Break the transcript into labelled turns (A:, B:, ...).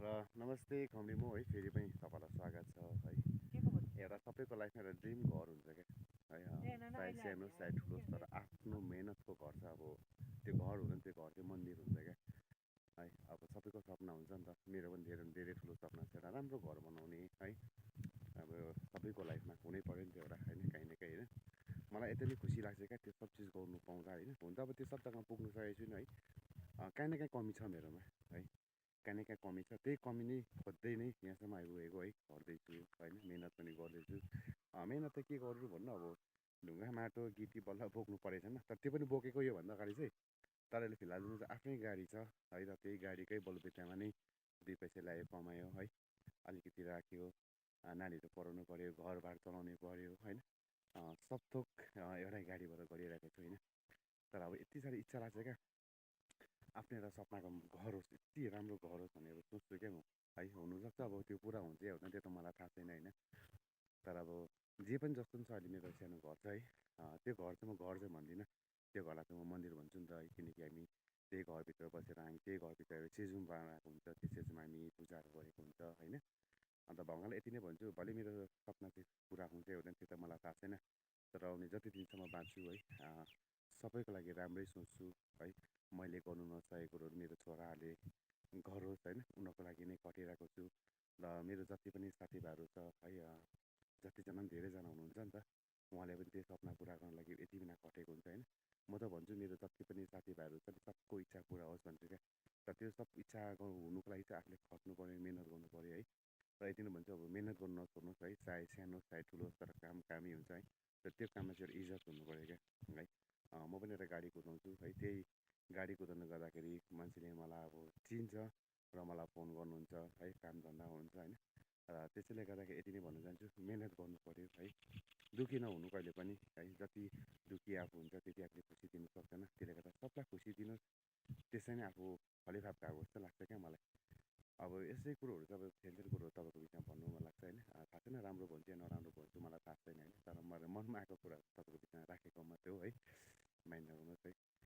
A: नमस्ते खम्बी म है फेरि पनि तपाईँलाई स्वागत छ है।
B: के को बोल्नु?
A: एउटा सबैको लाइफमा एउटा ड्रिम घर हुन्छ क्या है।
B: ए नाना
A: चाहे
B: अहिले
A: सानो
B: आइपुग्यो
A: चाहे ठुलो तर आफ्नो मेहनतको घर छ। अब त्यो घर हुँदैन, त्यो घर चाहिँ मन्दिर हुन्छ क्या है। अब सबैको सपना हुन्छ नि त, मेरो पनि धेरै धेरै ठुलो सपना छ, एउटा राम्रो घर बनाउने है। अब सबैको लाइफमा हुनै पऱ्यो नि त्यो एउटा होइन, काहीँ न काहीँ होइन। मलाई यति नै खुसी लाग्छ क्या त्यो सब चिज गर्नु पाउँदा होइन। हुन त अब त्यो सब जग्गामा पुग्नु सकेको छुइनँ है, काहीँ न काहीँ कमी छ मेरोमा है, काहीँ न काहीँ कमी छ। त्यही कमी नै खोज्दै नै यहाँसम्म आइपुगेको है, गर्दैछु होइन, मिहिनेत पनि गर्दैछु। मिहिनेत त के गर्नु भन्नु, अब ढुङ्गा माटो गिटी बल्ल बोक्नु परेको छैन, तर त्यो पनि बोकेको योभन्दा अगाडि चाहिँ। तर अहिले फिलहाल जुन चाहिँ आफ्नै गाडी छ है, र त्यही गाडीकै बलबुतामा नै 2 पैसा ल्यायो कमायो है, अलिकति राख्यो, नानीहरू पढाउनु पऱ्यो, घरबार चलाउनु पऱ्यो होइन। सब थोक एउटै गाडीबाट गरिरहेको छु होइन। तर अब यति साह्रो इच्छा लाग्छ क्या, आफ्नो एउटा सपनाको घर होस्, यति राम्रो घर होस् भनेर सोच्छु क्या म है। हुनसक्छ अब त्यो पुरा हुन्छ या हुँदैन त्यो त मलाई थाहा छैन होइन। तर अब जे पनि जस्तो पनि छ अहिले मेरो सानो घर छ है, त्यो घर चाहिँ म घर चाहिँ भन्दिनँ, त्यो घरलाई चाहिँ म मन्दिर भन्छु नि त है। किनकि हामी त्यही घरभित्र बसेर हामी त्यही घरभित्र सेजुङ बनाएको हुन्छ, त्यो सेजुङमा हामी पूजाहरू गरेको हुन्छ होइन। अन्त भगवान्लाई यति नै भन्छु, भोलि मेरो सपना चाहिँ पुरा हुन्छ या हुँदैन त्यो त मलाई थाहा छैन। तर आउने जति दिनसम्म बाँच्छु है, सबैको लागि राम्रै सोच्छु है। मैले गर्नु नसकेको कुरोहरू मेरो छोराहरूले गरोस् होइन, उनीहरूको लागि नै खटिरहेको छु। र मेरो जति पनि साथीभाइहरू छ है, जतिजना पनि धेरैजना हुनुहुन्छ नि त, उहाँले पनि त्यो सपना पुरा गर्नको लागि यति बिना खटेको हुन्छ होइन। म त भन्छु मेरो जति पनि साथीभाइहरू छ नि सबको इच्छा पुरा होस् भन्छु क्या। र त्यो सब इच्छा हुनुको लागि चाहिँ आफूले खट्नु पऱ्यो, मिहिनेत गर्नु पऱ्यो है। र यति नै भन्छु, अब मिहिनेत गर्नु नछोड्नुहोस् है, चाहे सानो चाहे ठुलो, तर काम कामै हुन्छ है। र त्यो काममा चाहिँ एउटा इज्जत हुनु पऱ्यो क्या है। म पनि एउटा गाडी कुदाउँछु है, त्यही गाडी कुदाउनु गर्दाखेरि मान्छेले मलाई अब चिन्छ र मलाई फोन गर्नुहुन्छ है, काम धन्दा हुन्छ होइन। र त्यसैले गर्दाखेरि यति नै भन्न चाहन्छु, मिहिनेत गर्नु पऱ्यो है, दुःखी नहुनु कहिले पनि है। जति दुःखी आफू हुन्छ त्यति आफूले खुसी दिनु सक्दैन, त्यसले गर्दा सबलाई खुसी दिनुहोस्, त्यसै नै आफू फलिफाप गएको जस्तो लाग्छ क्या मलाई। अब यसै कुरोहरू चाहिँ अब फेन्सेल कुरोहरू तपाईँको बिचमा भन्नु मन लाग्छ होइन। थाहा छैन राम्रो भन्छु या नराम्रो भन्छु मलाई थाहा छैन होइन, तर मैले मनमा आएको कुरा तपाईँको बिचमा राखेको मात्रै हो है, माइन्ड नगर्नुहोस् है।